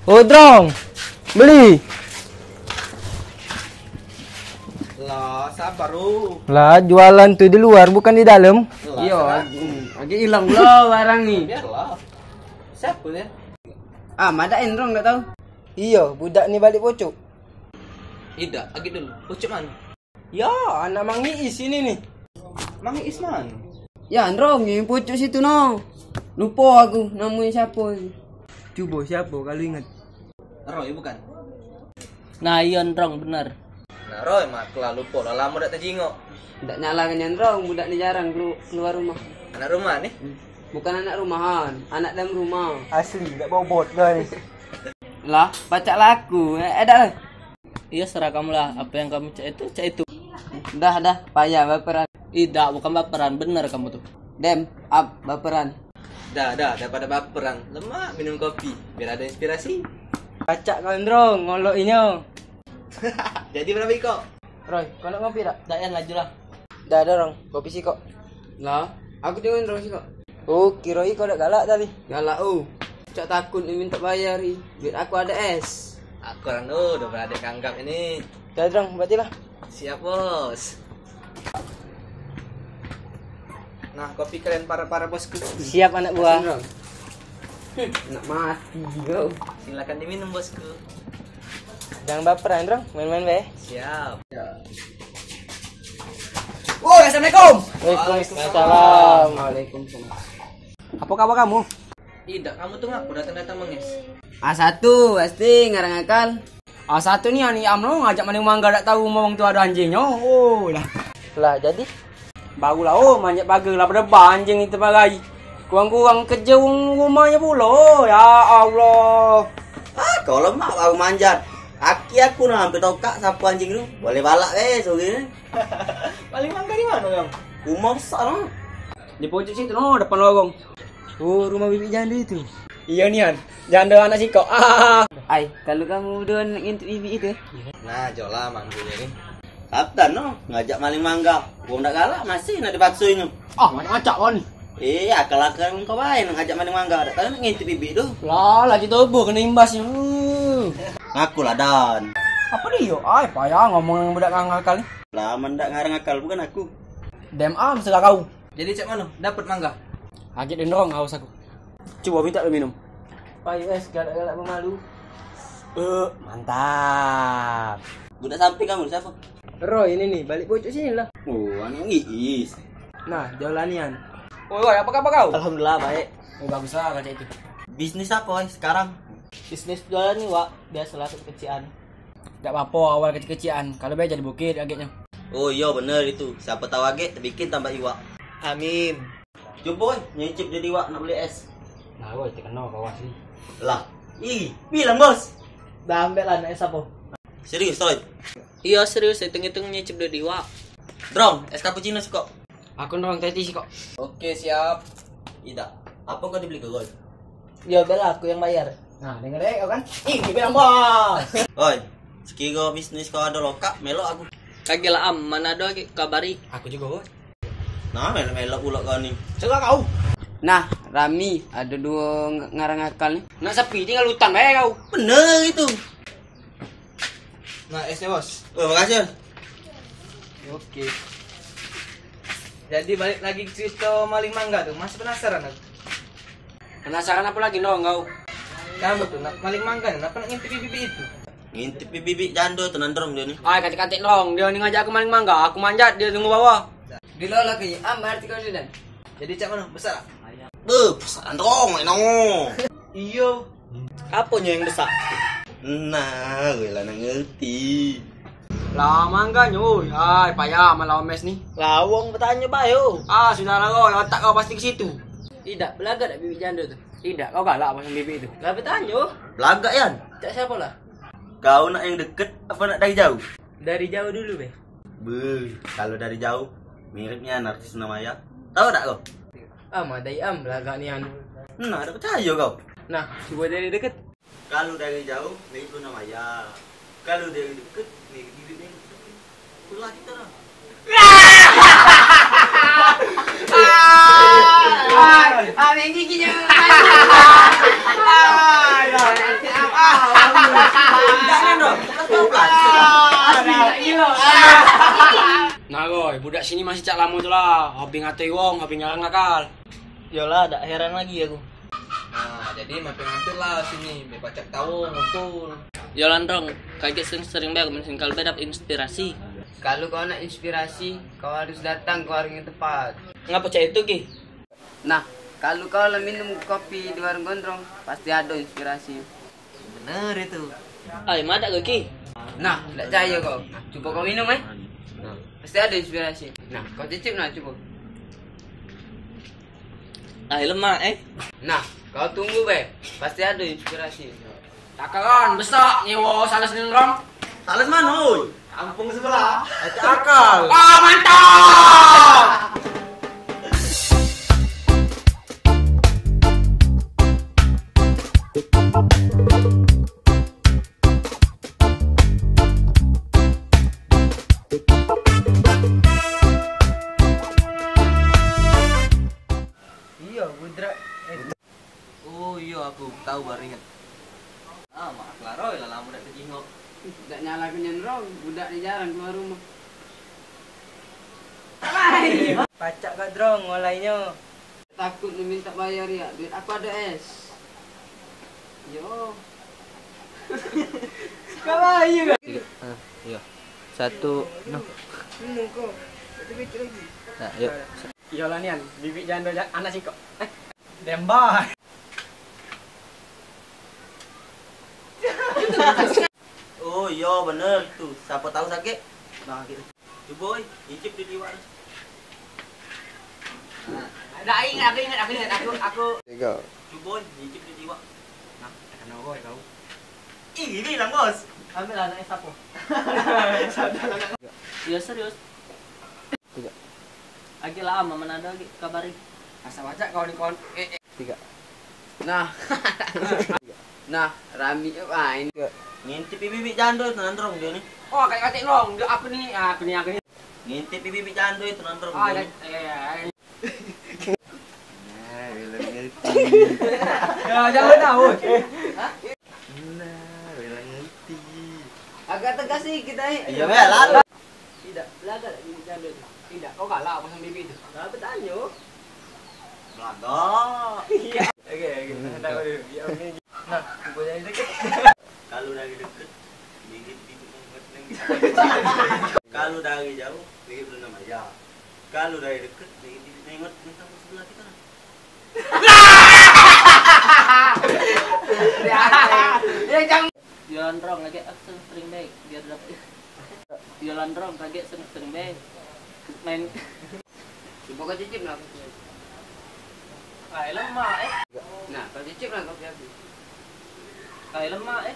Oh, Drong. Beli. Lah, sabar lu. Lah, jualan tuh di luar bukan di dalam. Iya, lagi hilang lo barang nih. Biarlah. Siapa ya? Ah, madain Drong enggak tahu. Iya, budak nih balik pocok. Tidak, lagi dulu. Pucuk mana? Ya, anak Mang Iis ini nih. Mang Iis mana? Ya, Drong, yang pucuk situ no. Lupa aku namanya siapa. Coba siapa kalau ingat. Roy bukan? Nah, iya Ndrong bener. Nah, Roy mah kelah lupa lah lama dak terjingok. Ndak nyalakan yang Drong, budak ni jarang keluar rumah. Anak rumah nih. Bukan anak rumahan, anak dalam rumah. Asli, tak bobot dah nih. Lah, baca laku. Ada lah. Iya serah kamu lah. Apa yang kamu cek itu. Dah, payah baperan. Tidak, bukan baperan. Bener kamu tuh. Dem, up baperan. Dah, daripada baperan. Lemak minum kopi biar ada inspirasi. Kacak kau Drong, ngolok inyo. Jadi berapa kok? Roy, kau nak ngopi tak? Dah Yan, laju lah. Dah ada Rong, kopi sih kok. Lah, aku tengok Drong sih kok. Oh, kiroi kau dak galak tadi. Galak Cak takut ni minta bayar ni. Biar aku ada es. Aku orang tuh udah beradik kanggap ini. Dah Drong, berarti lah. Siap bos. Nah, kopi kalian para bosku. Siap anak buah. Drong. Nak mati kau. Silakan diminum bosku. Jangan baperan Drong, main-main be. Siap. Oh, assalamualaikum. Waalaikumsalam. Waalaikumsalam. Apa kabar kamu? Tidak, kamu tuh ngaku datang menges. A1 pasti ngarang akal. A1 nih ani amno ngajak maning mangga dak tahu ngomong tuh ada anjingnya. Oh lah. Lah jadi bau lah manjat pagar lah berdebar anjing itu bagai. Kurang-kurang kerja rumahnya pula. Ya Allah. Kau lemah baru manjat. Aku nak hampir tahu kak siapa anjing tu. Boleh balak sore ni. Paling mangga di mana, Bang? Rumah besar lah. Di pojok situ no depan lorong. Oh, rumah bibi janda itu. Iya nian, janda anak si kau. Ai, kalau kamu udah nak ngintip ibi itu. Nah, jolah manggilnya ni. Kapten no, ngajak maling mangga. Gua nak galak masih nak dipaksuin tu. Macam-macam kau ni. Akal-akal kau baik nak ngajak maling mangga. Tak tahu nak ngintip bibi tu. Lah, lagi tubuh kena imbasnya. Ngaku lah Dan. Apa dia? Ai, payah ngomong budak ngakal ni. Lah mendak ngarang akal bukan aku. Dem am segala kau. Jadi cak mana? Dapat mangga. Agak dendrong haus aku. Coba minta lu minum. Payah galak-galak pemalu. Mantap. Budak samping kamu siapa? Roy ini nih, balik pojok sini lah. Oh, anak Iis. Nah, jaulanian. Oh, Roy, apa kabar kau? Alhamdulillah baik. Bagus lah kaca itu. Bisnis apa sekarang? Bisnis jualan nih, Wak. Biasalah kecil-kecilan. Tak apa awal kecil-kecilan. Kalau biar jadi bukit agaknya. Oh iya bener itu. Siapa tahu agak bikin tambah iwak. Amin. Coba nyicip jadi iwak nak beli es. Nah, Roy, terkenal kau sih. Lah, bilang bos. Dah ambil lah, es apa? Serius Roy? Iya serius, hitung-hitung nyicip dari Wak. Drong, es cappuccino sih kok. Aku dorong tadi sih kok. Oke, siap. Tidak. Apa kau dibeli ke Roy? Ya bela aku yang bayar. Nah, denger kau kan? Bilang bos. Roy, sekira bisnis kau ada lokak, melok aku. Kagak lah am, mana ada kabari. Aku juga, Roy. Nah, melok pula kau ni. Coba kau. Nah, Rami ada dua ngarang akal ni. Nak sepi tinggal hutan bae kau. Bener itu. Nah, esnya, Bos. Oh, makasih. Oke. Jadi balik lagi ke cerita maling mangga tuh. Masih penasaran aku? Penasaran apa lagi dong kau? Kamu tuh nak maling mangga nih, kenapa nak ngintip bibi itu? Ngintip bibi jando tenan Drong dia ni. Ay, katik-katik dong. Dia ni ngajak aku maling mangga. Aku manjat, dia tunggu bawah. Dilola ke berarti kau sudah. Jadi cak mana? Besar? Pesan Drong main Iyo. Apanya yang besar? Nah, gue lah nak ngerti. Lah mangga nyoy. Ay, payah malah mes ni. Lawang bertanya bayo. Sudah lah kau. Otak kau pasti ke situ. Tidak, belaga tak bibit janda tu. Tidak, kau galak pasang bibik itu. Lah bertanya. Belagak Yan. Cak siapa lah? Kau nak yang deket apa nak dari jauh? Dari jauh dulu be. Kalau dari jauh miripnya Narsis Namaya. Tahu tak kau? Madai belagak ni anu. Nah, ada percaya kau. Nah, cuba dari dekat. Kalau dari jauh mirip Luna Maya. Kalau dari deket mirip bibitnya. Pulah kita lah. Gigi je. sini masih cak lama tu lah. Hobi ngatoi wong, hobi ngarang nakal. Yolah, tak heran lagi aku. Nah, jadi mampir-mampir lah sini, biar pacak tahu ngumpul. Yolah Rong, kaget sering bae mention kalau dapat inspirasi. Kalau kau nak inspirasi, kau harus datang ke warung yang tepat. Ngapa cak itu ki? Nah, kalau kau lah minum kopi di warung gondrong, pasti ada inspirasi. Bener itu. Ay, madak ke ki? Nah, tak percaya kau. Cuba kau minum pasti ada inspirasi. Nah, kau cicip nah cuba. Ay, lemak Nah, kau tunggu be, pasti ada inspirasi. Takaran besar nyewa salah senin rom. Salah mana oi? Kampung sebelah. Akal. Ah, mantap. Iya, budra. Oh iya, aku tahu baru ingat. Ah, maaf lah Roy, lah lama dak kejingok. Tak nyala kenyan budak ni jarang keluar rumah. Pacak kak Drong, ngolainya. Takut lu minta bayar ya, duit aku ada es. Yo. Kawaii kan? Iya. Satu, no. Minum kok. Satu bicik lagi. Nah, yuk. Iyalah nian, bibik janda anak sih kok. Demba. Oh iya bener tuh. Siapa tahu sakit? Nah gitu. Coba oi, icip di diwak. Dah ingat, aku. Coba oi, icip di diwak. Nah, akan aku kau. Ih, bilang bos. Ambil anaknya sapo. Iya serius. Lagi lama mana ada lagi kabari. Asa baca kau di kon. Nah. Nah, Rami ini. Ngintip bibik jando itu nandrong dia nih. Oh, kayak long. Aku nih. Ngintip bibik jando itu nandrong. Ah, dia ya. nih. Nah, bilang ngerti. Ya, jangan tahu. Nah, bilang ngerti. Agak tegas sih kita ini. Iya lah. Tidak, belaga tak bibit janda tu. Tidak, kau kalah pasang bibik itu. Kenapa tanya? Belaga. Oke. Nah, aku jadi deket. Kalau dari deket, bibit kalau dari jauh, bibit belum nama ya. Kalau dari deket, bibit nengok tentang sebelah kita. Ya jangan. Yolan Rong, lagi aku sering baik biar dapat. Yolan Rong, kaget sering baik. Main. Coba kau cicip lah. Ay, lemak Nah, kau cicip lah kopi aku. Ay, lemak